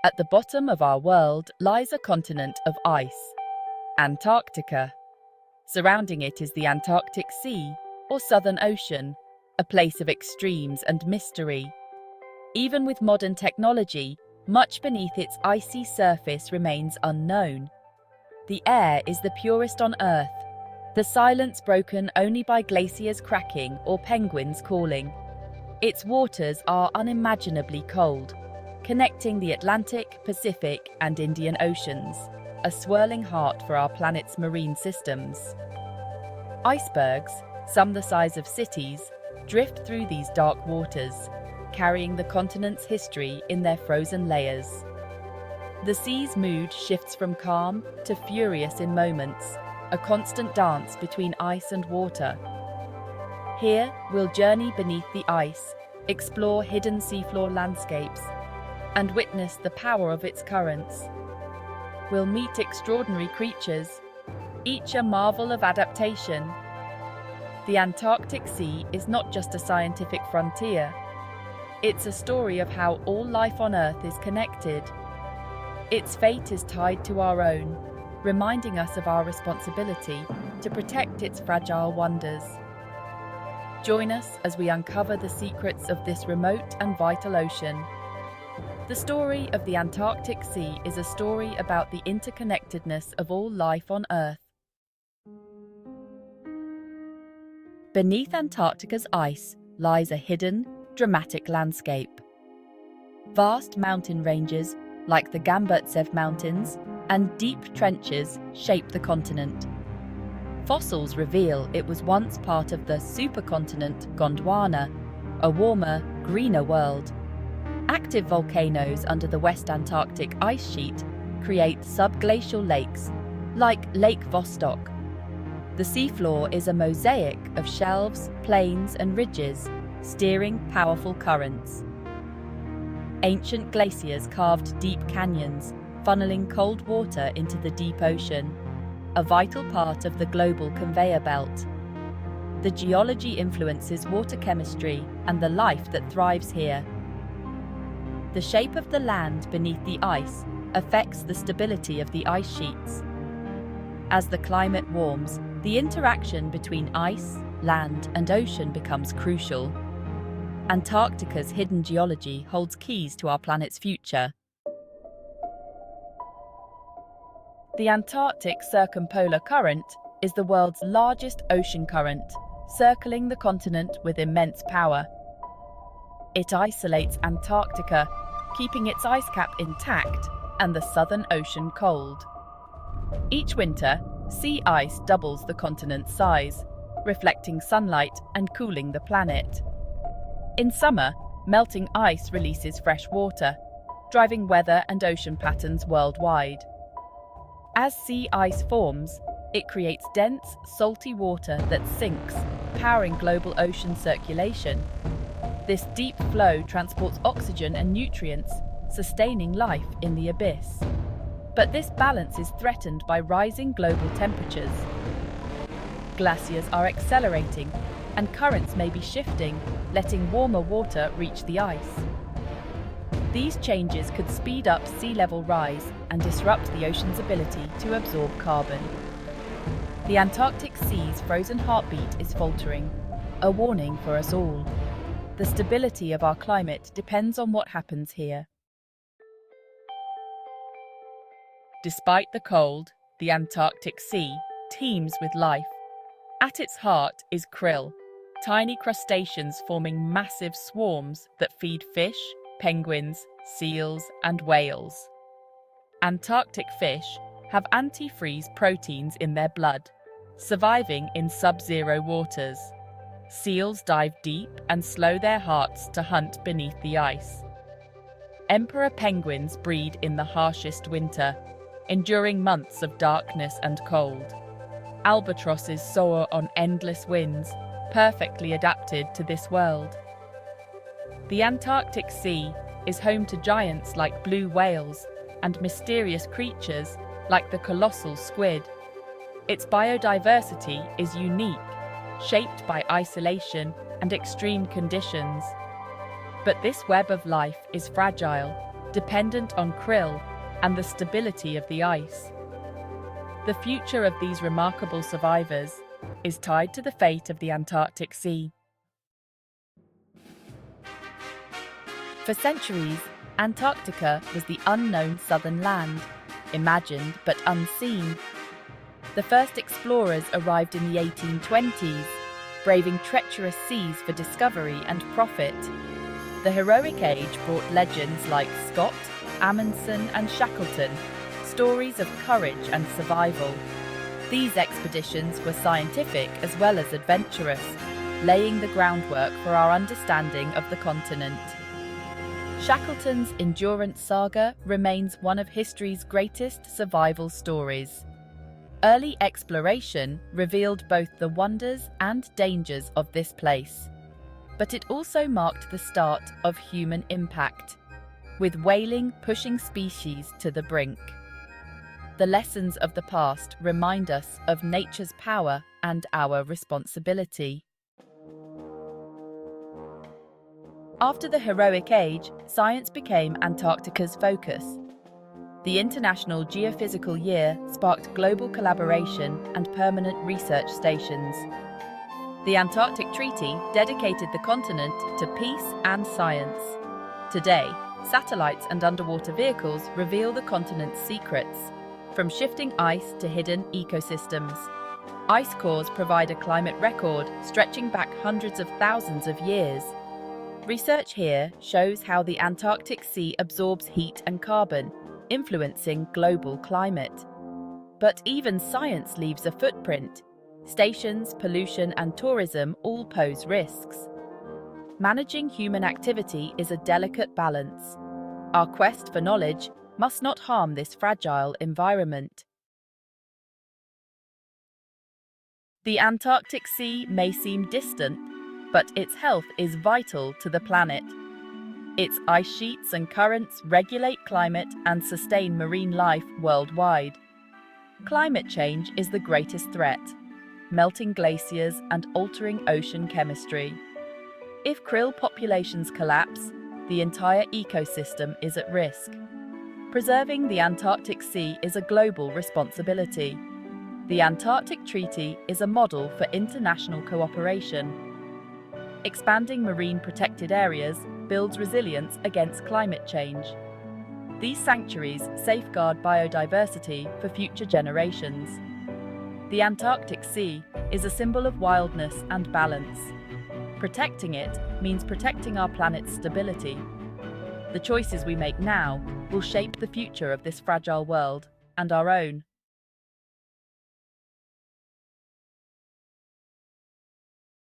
At the bottom of our world lies a continent of ice, Antarctica. Surrounding it is the Antarctic Sea, or Southern Ocean, a place of extremes and mystery. Even with modern technology, much beneath its icy surface remains unknown. The air is the purest on Earth, the silence broken only by glaciers cracking or penguins calling. Its waters are unimaginably cold, connecting the Atlantic, Pacific, and Indian Oceans, a swirling heart for our planet's marine systems. Icebergs, some the size of cities, drift through these dark waters, carrying the continent's history in their frozen layers. The sea's mood shifts from calm to furious in moments, a constant dance between ice and water. Here, we'll journey beneath the ice, explore hidden seafloor landscapes, and witness the power of its currents. We'll meet extraordinary creatures, each a marvel of adaptation. The Antarctic Sea is not just a scientific frontier. It's a story of how all life on Earth is connected. Its fate is tied to our own, reminding us of our responsibility to protect its fragile wonders. Join us as we uncover the secrets of this remote and vital ocean. The story of the Antarctic Sea is a story about the interconnectedness of all life on Earth. Beneath Antarctica's ice lies a hidden, dramatic landscape. Vast mountain ranges, like the Gamburtsev Mountains, and deep trenches shape the continent. Fossils reveal it was once part of the supercontinent Gondwana, a warmer, greener world. Active volcanoes under the West Antarctic ice sheet create subglacial lakes, like Lake Vostok. The seafloor is a mosaic of shelves, plains, and ridges, steering powerful currents. Ancient glaciers carved deep canyons, funneling cold water into the deep ocean, a vital part of the global conveyor belt. The geology influences water chemistry and the life that thrives here. The shape of the land beneath the ice affects the stability of the ice sheets. As the climate warms, the interaction between ice, land, and ocean becomes crucial. Antarctica's hidden geology holds keys to our planet's future. The Antarctic Circumpolar Current is the world's largest ocean current, circling the continent with immense power. It isolates Antarctica, keeping its ice cap intact and the Southern Ocean cold. Each winter, sea ice doubles the continent's size, reflecting sunlight and cooling the planet. In summer, melting ice releases fresh water, driving weather and ocean patterns worldwide. As sea ice forms, it creates dense, salty water that sinks, powering global ocean circulation. This deep flow transports oxygen and nutrients, sustaining life in the abyss. But this balance is threatened by rising global temperatures. Glaciers are accelerating, and currents may be shifting, letting warmer water reach the ice. These changes could speed up sea level rise and disrupt the ocean's ability to absorb carbon. The Antarctic Sea's frozen heartbeat is faltering, a warning for us all. The stability of our climate depends on what happens here. Despite the cold, the Antarctic Sea teems with life. At its heart is krill, tiny crustaceans forming massive swarms that feed fish, penguins, seals, and whales. Antarctic fish have antifreeze proteins in their blood, surviving in sub-zero waters. Seals dive deep and slow their hearts to hunt beneath the ice. Emperor penguins breed in the harshest winter, enduring months of darkness and cold. Albatrosses soar on endless winds, perfectly adapted to this world. The Antarctic Sea is home to giants like blue whales and mysterious creatures like the colossal squid. Its biodiversity is unique, shaped by isolation and extreme conditions. But this web of life is fragile, dependent on krill and the stability of the ice. The future of these remarkable survivors is tied to the fate of the Antarctic Sea. For centuries, Antarctica was the unknown southern land, imagined but unseen. The first explorers arrived in the 1820s, braving treacherous seas for discovery and profit. The heroic age brought legends like Scott, Amundsen and Shackleton, stories of courage and survival. These expeditions were scientific as well as adventurous, laying the groundwork for our understanding of the continent. Shackleton's endurance saga remains one of history's greatest survival stories. Early exploration revealed both the wonders and dangers of this place, but it also marked the start of human impact, with whaling pushing species to the brink. The lessons of the past remind us of nature's power and our responsibility. After the heroic age, science became Antarctica's focus. The International Geophysical Year sparked global collaboration and permanent research stations. The Antarctic Treaty dedicated the continent to peace and science. Today, satellites and underwater vehicles reveal the continent's secrets, from shifting ice to hidden ecosystems. Ice cores provide a climate record stretching back hundreds of thousands of years. Research here shows how the Antarctic Sea absorbs heat and carbon, influencing global climate. But even science leaves a footprint. Stations, pollution, and tourism all pose risks. Managing human activity is a delicate balance. Our quest for knowledge must not harm this fragile environment. The Antarctic Sea may seem distant, but its health is vital to the planet. Its ice sheets and currents regulate climate and sustain marine life worldwide. Climate change is the greatest threat, melting glaciers and altering ocean chemistry. If krill populations collapse, the entire ecosystem is at risk. Preserving the Antarctic Sea is a global responsibility. The Antarctic Treaty is a model for international cooperation. Expanding marine protected areas builds resilience against climate change. These sanctuaries safeguard biodiversity for future generations. The Antarctic Sea is a symbol of wildness and balance. Protecting it means protecting our planet's stability. The choices we make now will shape the future of this fragile world and our own.